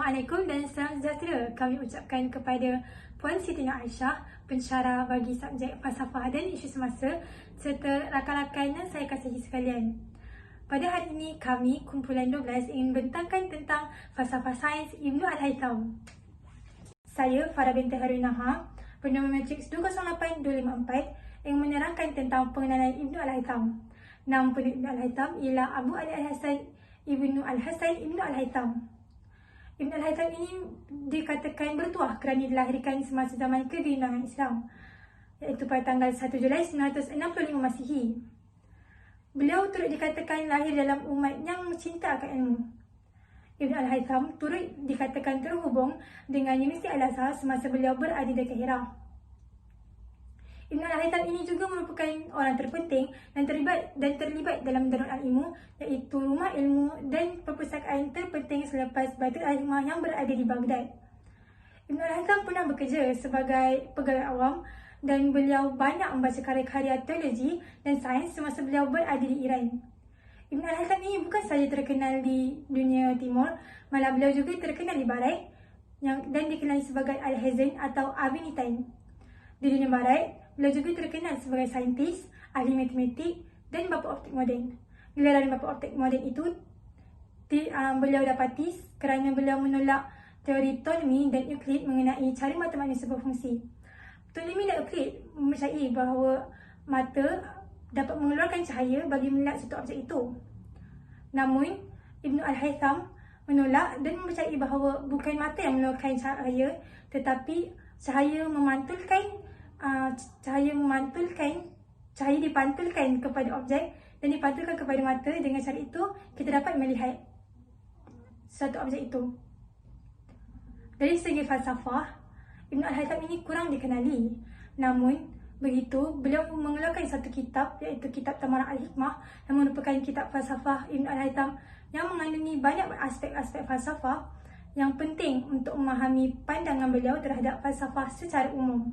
Assalamualaikum dan salam sejahtera kami ucapkan kepada Puan Siti Aisyah, pensyarah bagi subjek falsafah dan isu semasa serta rakan-rakan yang saya kasihi sekalian. Pada hari ini kami, kumpulan 12, ingin bentangkan tentang falsafah sains Ibnu Al-Haytham. Saya Farah binti Harunaha, bernama matriks 208254 yang menerangkan tentang pengenalan Ibnu Al-Haytham. Nama penuh Ibnu Al-Haytham ialah Abu Ali Al-Hasan Ibnu Al-Hasan Ibnu Al-Haytham. Ibnu Al-Haytham ini dikatakan bertuah kerana dilahirkan semasa zaman kegemilangan Islam, iaitu pada tanggal 1 Julai 1965 Masihi. Beliau turut dikatakan lahir dalam umat yang cinta akan ilmu. Ibnu Al-Haytham turut dikatakan terhubung dengan Universiti Al-Azhar semasa beliau berada di Kahirah. Ibnu Al-Haytham ini juga merupakan orang terpenting dan terlibat dalam Darul Al-Ilmu, iaitu rumah ilmu dan perpustakaan terpenting selepas Baitul Al-Hikmah yang berada di Baghdad. Ibnu Al-Haytham pernah bekerja sebagai pegawai awam dan beliau banyak membaca karya-karya teologi dan sains semasa beliau berada di Iran. Ibnu Al-Haytham ini bukan sahaja terkenal di dunia timur, malah beliau juga terkenal di barat dan dikenali sebagai Al-Hazan atau Avinitain. Di dunia barat, beliau juga terkenal sebagai saintis, ahli matematik dan bapa optik moden. Gelaran bapa optik moden itu beliau dapati kerana beliau menolak teori Ptolemy dan Euclid mengenai cara mata manusia berfungsi. Ptolemy dan Euclid mempercayai bahawa mata dapat mengeluarkan cahaya bagi melihat satu objek itu. Namun, Ibnu Al-Haytham menolak dan mempercayai bahawa bukan mata yang mengeluarkan cahaya, tetapi cahaya dipantulkan kepada objek dan dipantulkan kepada mata. Dengan cara itu, kita dapat melihat satu objek itu. Dari segi falsafah, Ibnu Al-Haytham ini kurang dikenali. Namun, begitu, beliau mengeluarkan satu kitab, iaitu kitab Tamarah Al-Hikmah, yang merupakan kitab falsafah Ibnu Al-Haytham yang mengandungi banyak aspek-aspek falsafah yang penting untuk memahami pandangan beliau terhadap falsafah secara umum.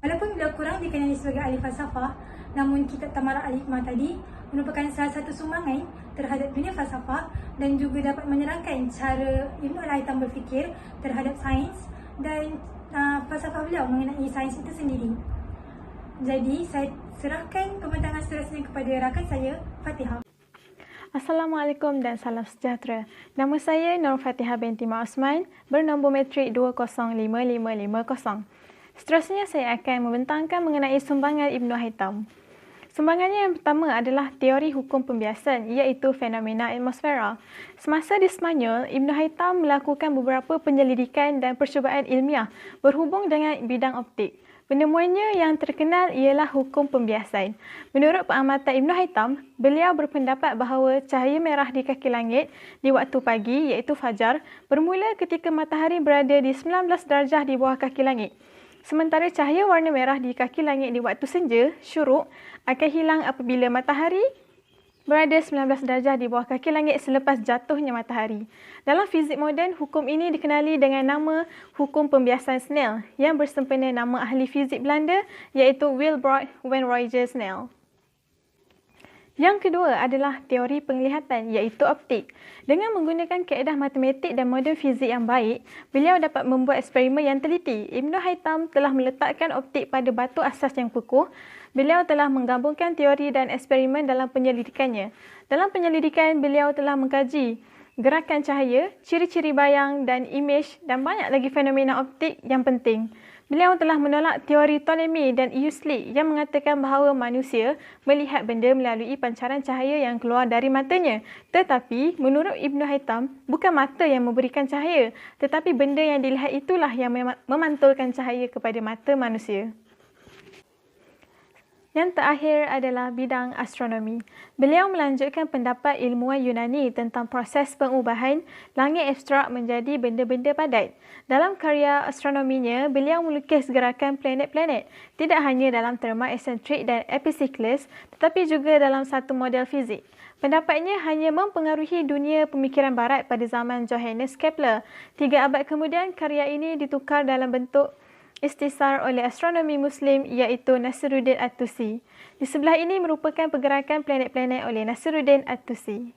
Walaupun beliau kurang dikenali sebagai ahli falsafah, namun kitab Tamarah Al-Hikmah tadi merupakan salah satu sumbangan terhadap dunia falsafah dan juga dapat menerangkan cara Ibnu Al-Haytham berfikir terhadap sains dan falsafah beliau mengenai sains itu sendiri. Jadi, saya serahkan pembentangan seterusnya kepada rakan saya, Fatihah. Assalamualaikum dan salam sejahtera. Nama saya Nur Fatihah binti Mak Osman, bernombor matrik 205550. Seterusnya saya akan membentangkan mengenai sumbangan Ibnu Haytham. Sumbangannya yang pertama adalah teori hukum pembiasan, iaitu fenomena atmosfera. Semasa di Sepanyol, Ibnu Haytham melakukan beberapa penyelidikan dan percubaan ilmiah berhubung dengan bidang optik. Penemuannya yang terkenal ialah hukum pembiasan. Menurut pengamatan Ibnu Haytham, beliau berpendapat bahawa cahaya merah di kaki langit di waktu pagi, iaitu fajar, bermula ketika matahari berada di 19 darjah di bawah kaki langit. Sementara cahaya warna merah di kaki langit di waktu senja, syuruk, akan hilang apabila matahari berada 19 darjah di bawah kaki langit selepas jatuhnya matahari. Dalam fizik moden, hukum ini dikenali dengan nama hukum pembiasan Snell yang bersempena nama ahli fizik Belanda iaitu Wilbrord van Rooyen Snell. Yang kedua adalah teori penglihatan iaitu optik. Dengan menggunakan kaedah matematik dan model fizik yang baik, beliau dapat membuat eksperimen yang teliti. Ibnu Haytham telah meletakkan optik pada batu asas yang kukuh. Beliau telah menggabungkan teori dan eksperimen dalam penyelidikannya. Dalam penyelidikan, beliau telah mengkaji gerakan cahaya, ciri-ciri bayang dan imej dan banyak lagi fenomena optik yang penting. Beliau telah menolak teori Ptolemy dan Euclid yang mengatakan bahawa manusia melihat benda melalui pancaran cahaya yang keluar dari matanya. Tetapi, menurut Ibnu Haytham, bukan mata yang memberikan cahaya, tetapi benda yang dilihat itulah yang memantulkan cahaya kepada mata manusia. Yang terakhir adalah bidang astronomi. Beliau melanjutkan pendapat ilmuwan Yunani tentang proses pengubahan langit abstrak menjadi benda-benda padat. Dalam karya astronominya, beliau melukis gerakan planet-planet, tidak hanya dalam terma eksentrik dan epicyclus, tetapi juga dalam satu model fizik. Pendapatnya hanya mempengaruhi dunia pemikiran barat pada zaman Johannes Kepler. 3 abad kemudian, karya ini ditukar dalam bentuk istisar oleh astronomi Muslim iaitu Nasiruddin At-Tusi. Di sebelah ini merupakan pergerakan planet-planet oleh Nasiruddin At-Tusi.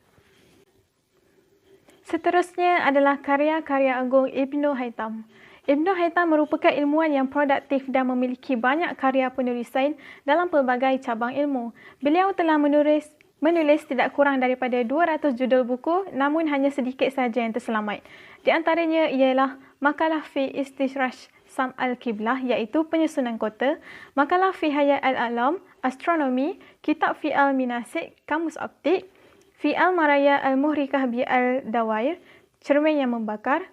Seterusnya adalah karya-karya agung Ibnu Haytham. Ibnu Haytham merupakan ilmuwan yang produktif dan memiliki banyak karya penulisan dalam pelbagai cabang ilmu. Beliau telah menulis tidak kurang daripada 200 judul buku, namun hanya sedikit sahaja yang terselamat. Di antaranya ialah Makalah fi Istishrash Sam al-Qiblah iaitu penyusunan kota, Makalah fi Hayat al-Alam, astronomi, Kitab fi al-Minasik, kamus optik, fi al-Maraya al-Muhrikah bi al-Dawair, cermin yang membakar,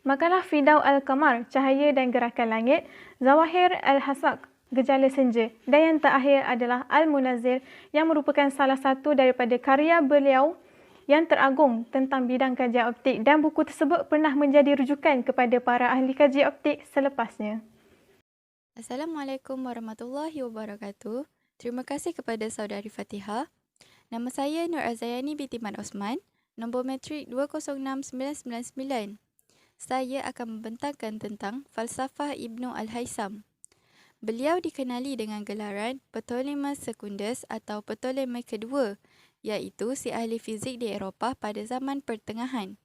Makalah fi Daw al-Qamar, cahaya dan gerakan langit, Zawahir al-Hasak, gejala senja, dan yang terakhir adalah Al-Munazir yang merupakan salah satu daripada karya beliau yang teragung tentang bidang kajian optik, dan buku tersebut pernah menjadi rujukan kepada para ahli kajian optik selepasnya. Assalamualaikum warahmatullahi wabarakatuh. Terima kasih kepada Saudari Fatihah. Nama saya Nur Azayani binti Mat Osman, nombor matrik 206999. Saya akan membentangkan tentang falsafah Ibnu Al-Haytham. Beliau dikenali dengan gelaran Ptolemus Secundus atau Ptolemai kedua, iaitu si ahli fizik di Eropah pada zaman pertengahan.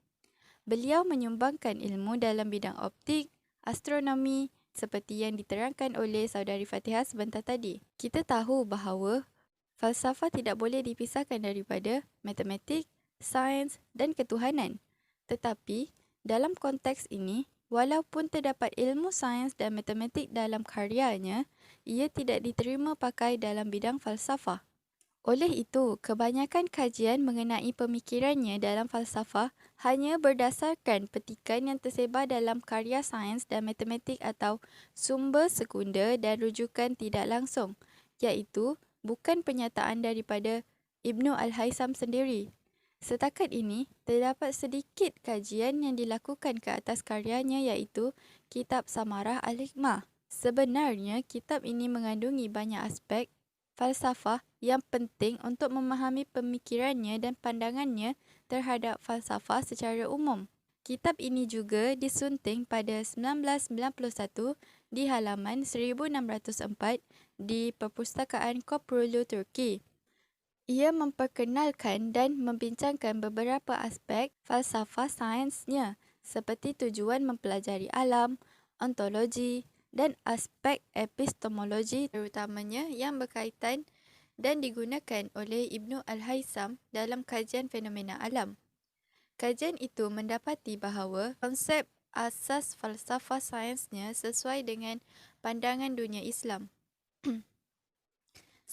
Beliau menyumbangkan ilmu dalam bidang optik, astronomi, seperti yang diterangkan oleh Saudari Fatihah sebentar tadi. Kita tahu bahawa falsafah tidak boleh dipisahkan daripada matematik, sains dan ketuhanan. Tetapi, dalam konteks ini, walaupun terdapat ilmu sains dan matematik dalam karyanya, ia tidak diterima pakai dalam bidang falsafah. Oleh itu, kebanyakan kajian mengenai pemikirannya dalam falsafah hanya berdasarkan petikan yang tersebar dalam karya sains dan matematik atau sumber sekunder dan rujukan tidak langsung, iaitu bukan penyataan daripada Ibnu Al-Haytham sendiri. Setakat ini, terdapat sedikit kajian yang dilakukan ke atas karyanya iaitu Kitab Samarah Al-Hikmah. Sebenarnya, kitab ini mengandungi banyak aspek falsafah yang penting untuk memahami pemikirannya dan pandangannya terhadap falsafah secara umum. Kitab ini juga disunting pada 1991 di halaman 1604 di Perpustakaan Koprulu, Turki. Ia memperkenalkan dan membincangkan beberapa aspek falsafah sainsnya seperti tujuan mempelajari alam, ontologi dan aspek epistemologi terutamanya yang berkaitan dan digunakan oleh Ibnu Al-Haytham dalam kajian fenomena alam. Kajian itu mendapati bahawa konsep asas falsafah sainsnya sesuai dengan pandangan dunia Islam.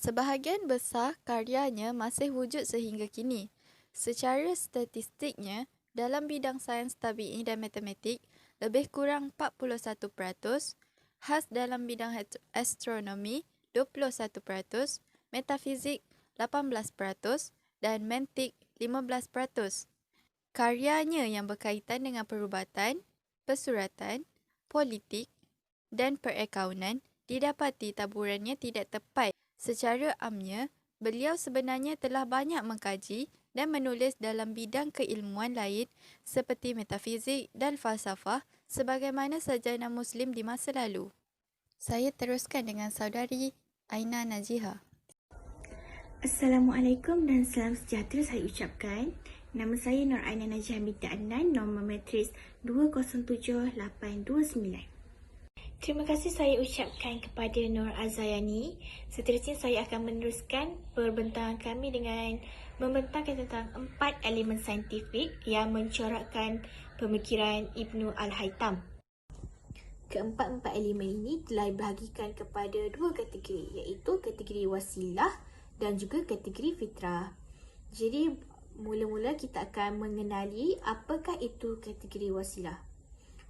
Sebahagian besar karyanya masih wujud sehingga kini. Secara statistiknya, dalam bidang sains tabi'i dan matematik, lebih kurang 41%, khas dalam bidang astronomi 21%, metafizik 18% dan mantik 15%. Karyanya yang berkaitan dengan perubatan, persuratan, politik dan perakaunan didapati taburannya tidak tepat. Secara amnya, beliau sebenarnya telah banyak mengkaji dan menulis dalam bidang keilmuan lain seperti metafizik dan falsafah sebagaimana sarjana Muslim di masa lalu. Saya teruskan dengan Saudari Aina Najiha. Assalamualaikum dan salam sejahtera saya ucapkan. Nama saya Nur Aina Najiha binti Adnan, nombor matris 207829. Terima kasih saya ucapkan kepada Nur Azayani. Seterusnya saya akan meneruskan perbentangan kami dengan membentangkan tentang 4 elemen saintifik yang mencorakkan pemikiran Ibnu Al-Haytham. Keempat-empat elemen ini telah dibahagikan kepada dua kategori, iaitu kategori wasilah dan juga kategori fitrah. Jadi, mula-mula kita akan mengenali apakah itu kategori wasilah.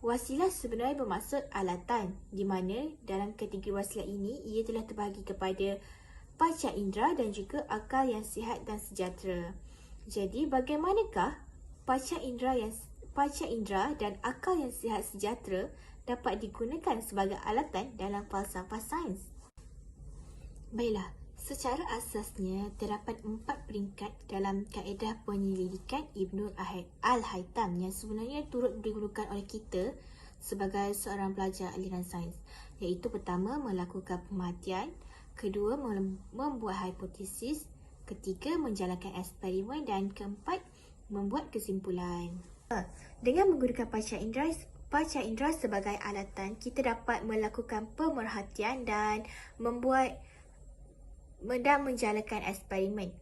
Wasilah sebenarnya bermaksud alatan, di mana dalam kategori wasilah ini ia telah terbahagi kepada panca indera dan juga akal yang sihat dan sejahtera. Jadi bagaimanakah panca indera dan akal yang sihat sejahtera dapat digunakan sebagai alatan dalam falsafah sains? Baiklah, secara asasnya terdapat 4 peringkat dalam kaedah penyelidikan Ibnu Al-Haytham yang sebenarnya turut digunakan oleh kita sebagai seorang pelajar aliran sains, iaitu pertama melakukan pemerhatian, kedua membuat hipotesis, ketiga menjalankan eksperimen dan keempat membuat kesimpulan. Dengan menggunakan panca indera sebagai alatan, kita dapat melakukan pemerhatian dan menjalankan eksperimen.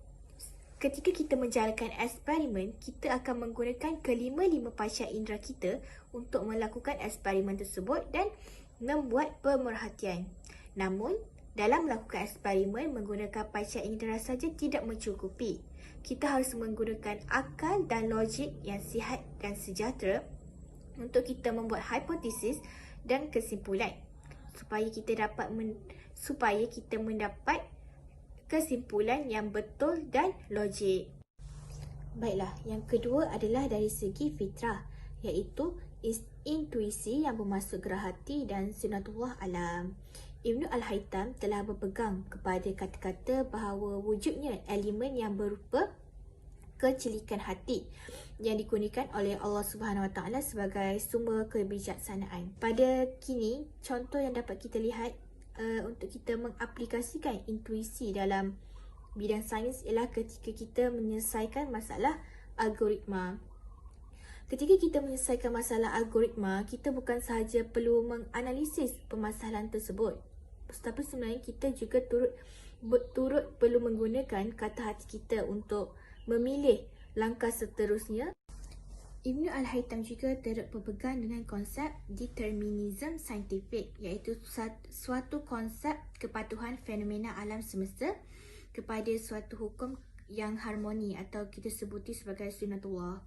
Ketika kita menjalankan eksperimen, kita akan menggunakan kelima-lima panca indera kita untuk melakukan eksperimen tersebut dan membuat pemerhatian. Namun, dalam melakukan eksperimen menggunakan panca indera saja tidak mencukupi. Kita harus menggunakan akal dan logik yang sihat dan sejahtera untuk kita membuat hipotesis dan kesimpulan supaya kita mendapat kesimpulan yang betul dan logik. Baiklah, yang kedua adalah dari segi fitrah, iaitu intuisi yang bermaksud gerak hati dan sunatullah alam. Ibnu Al-Haytham telah berpegang kepada kata-kata bahawa wujudnya elemen yang berupa kecilikan hati yang digunakan oleh Allah Subhanahu Wa Taala sebagai sumber kebijaksanaan. Pada kini, contoh yang dapat kita lihat untuk kita mengaplikasikan intuisi dalam bidang sains ialah ketika kita menyelesaikan masalah algoritma. Ketika kita menyelesaikan masalah algoritma, kita bukan sahaja perlu menganalisis permasalahan tersebut, tetapi sebenarnya kita juga turut perlu menggunakan kata hati kita untuk memilih langkah seterusnya. Ibnu Al-Haytham juga turut berpegang dengan konsep determinism saintifik, iaitu suatu konsep kepatuhan fenomena alam semesta kepada suatu hukum yang harmoni atau kita sebuti sebagai sunatullah.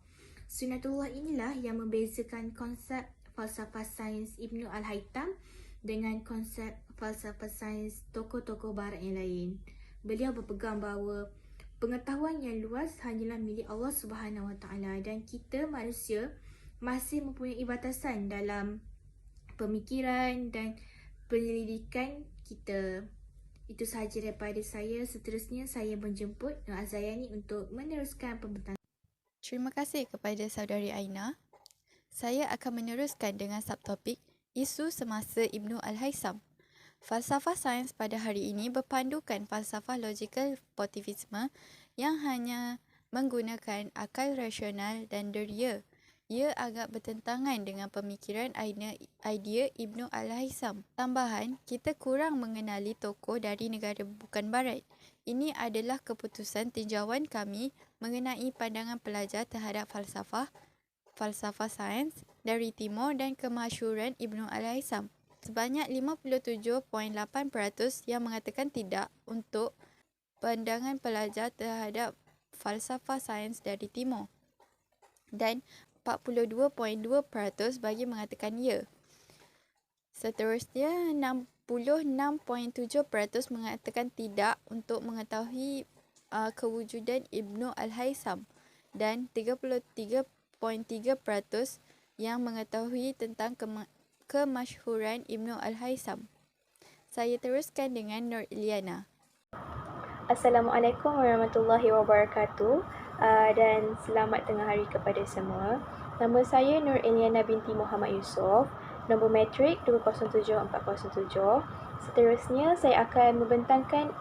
Sunatullah inilah yang membezakan konsep falsafah sains Ibnu Al-Haytham dengan konsep falsafah sains tokoh-tokoh barat yang lain. Beliau berpegang bahawa pengetahuan yang luas hanyalah milik Allah Subhanahu Wa Taala dan kita manusia masih mempunyai batasan dalam pemikiran dan penyelidikan kita. Itu sahaja daripada saya. Seterusnya saya menjemput Nur Azayani untuk meneruskan pembentang. Terima kasih kepada saudari Aina. Saya akan meneruskan dengan subtopik isu semasa Ibnu Al-Haytham. Falsafah sains pada hari ini berpandukan falsafah logikal positivisme yang hanya menggunakan akal rasional dan deria. Ia agak bertentangan dengan pemikiran idea Ibnu Al-Haytham. Tambahan, kita kurang mengenali tokoh dari negara bukan barat. Ini adalah keputusan tinjauan kami mengenai pandangan pelajar terhadap falsafah sains dari Timur dan kemasyhuran Ibnu Al-Haytham. Sebanyak 57.8% yang mengatakan tidak untuk pandangan pelajar terhadap falsafah sains dari Timur dan 42.2% bagi mengatakan ya. Seterusnya, 66.7% mengatakan tidak untuk mengetahui kewujudan Ibnu Al-Haytham dan 33.3% yang mengetahui tentang kemasyhuran Ibnu Al-Haytham. Saya teruskan dengan Nur Iliana. Assalamualaikum warahmatullahi wabarakatuh dan selamat tengah hari kepada semua. Nama saya Nur Iliana binti Muhammad Yusof, nombor matrik 207407. Seterusnya saya akan membentangkan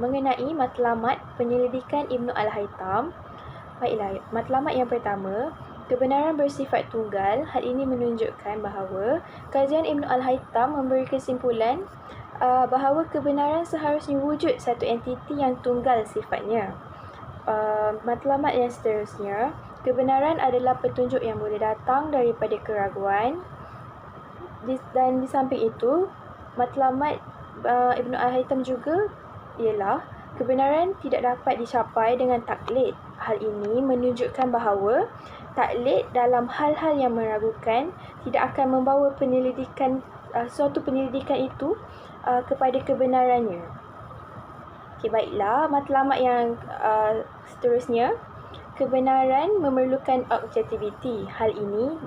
mengenai matlamat penyelidikan Ibnu Al-Haytham. Baiklah, matlamat yang pertama, kebenaran bersifat tunggal. Hal ini menunjukkan bahawa kajian Ibnu Al-Haytham memberi kesimpulan bahawa kebenaran seharusnya wujud satu entiti yang tunggal sifatnya. Matlamat yang seterusnya, kebenaran adalah petunjuk yang boleh datang daripada keraguan. Dan di samping itu, matlamat Ibnu Al-Haytham juga ialah kebenaran tidak dapat dicapai dengan taklid. Hal ini menunjukkan bahawa taklid dalam hal-hal yang meragukan tidak akan membawa suatu penyelidikan itu kepada kebenarannya. Okey, baiklah, matlamat yang seterusnya, kebenaran memerlukan objektiviti. Hal ini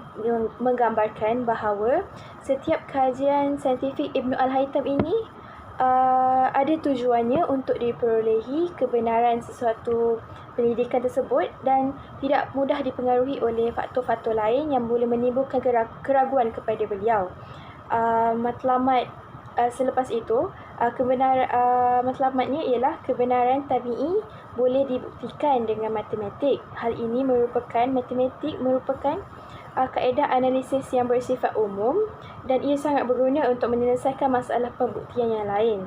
menggambarkan bahawa setiap kajian saintifik Ibnu Al-Haytham ini ada tujuannya untuk diperolehi kebenaran sesuatu penyelidikan tersebut dan tidak mudah dipengaruhi oleh faktor-faktor lain yang boleh menimbulkan keraguan kepada beliau. Matlamat Selepas itu, matlamatnya ialah kebenaran tabi'i boleh dibuktikan dengan matematik. Hal ini matematik merupakan kaedah analisis yang bersifat umum dan ia sangat berguna untuk menyelesaikan masalah pembuktian yang lain.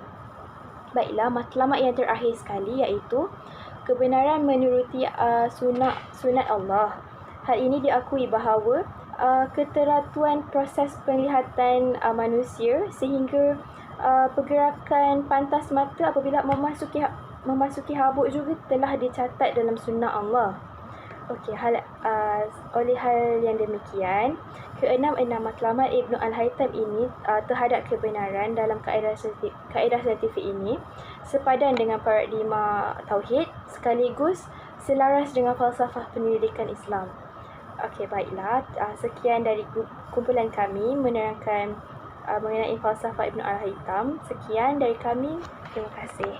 Baiklah, matlamat yang terakhir sekali iaitu kebenaran menuruti sunat Allah. Hal ini diakui bahawa keteratuan proses penglihatan manusia sehingga pergerakan pantas mata apabila memasuki habuk juga telah dicatat dalam sunnah Allah. Okey, oleh hal yang demikian, keenam matlamat Ibnu Al-Haytham ini terhadap kebenaran dalam kaedah saintifik ini sepadan dengan paradigma tauhid sekaligus selaras dengan falsafah penyelidikan Islam. Okey, baiklah. Sekian dari kumpulan kami menerangkan mengenai falsafah Ibnu Al-Haytham. Sekian dari kami. Terima kasih.